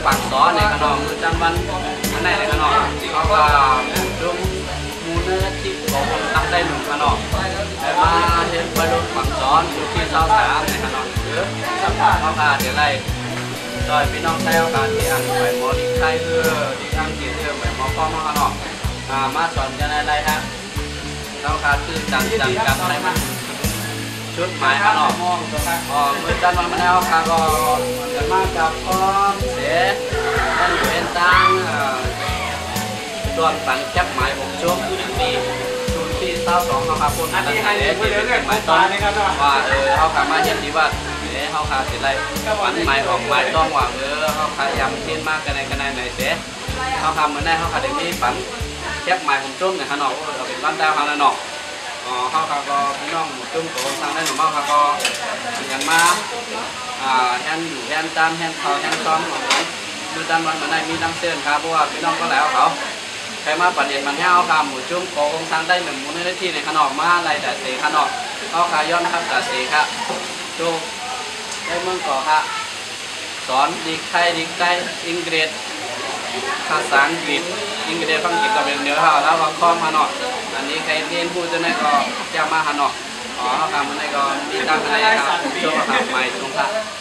ปากซ้อในขนมจังวันอันไหนในขนมเขาก็ลุงมูเนื้อที่ของทำได้หนึ่งขนมแต่มาเห็นไปลุงปากซ้อนอยู่ที่เช้าสามในขนมหรือเขาก็เดี๋ยวไรโดยพี่น้องไทยเขาก็ที่อันไปมอดิไทยเพื่อที่อังกฤษเพื่อไปมอป้อมาขนมมาสอนกันอะไรฮะเราก็คือจังกับให้มันชุดหมายขนมเมื่อจันวันมาแล้วค่ะก็จะมากับพร้อมเสียท่านเป็นตั้งส่วนปันแคบหมายผมช่วงปีชุดที่22นะครับคนนั้นที่เป็นหมายต้นว่าเขาขามาเห็นดีว่าเขาขาสิไรปันหมายออกหมายต้องว่าเขาขายำเทียนมากกันในไหนเสียเขาทำมาได้เขาขาเดี๋ยวนี้ปันแคบหมายผมช่วงเนี่ยขนมเราเป็นบ้านดาวขนมเขาก็พี่น้องจุ่มโตทางได้หนุ่มเขาก็อย่างมาแฮนอยู่แฮนจานแฮนเขาแฮนซ้อมของผมคือจานวันมันได้มีน้ำเส้นครับเพราะว่าพี่น้องก็แล้วเขาใครมาประเด็นมันให้เอาคำหมูจุ่มโตทางได้หนึ่งมูลนิธิในขนมมาอะไรแต่เสขนมเขาขายย้อนครับแต่เสครับดูได้เมืองก่อครับสอนดีไทยดีใจอังกฤษภาษาอังกฤษอังกฤษฟังกิจกับเป็นเนื้อแล้วว่าข้อมาหน่อยอันนี้ใครเรียนพูดจะได้ก็จะมาหาหน่อยครับมันได้ก็มีตั้งใจครับช่วงหาใหม่ตรงครับ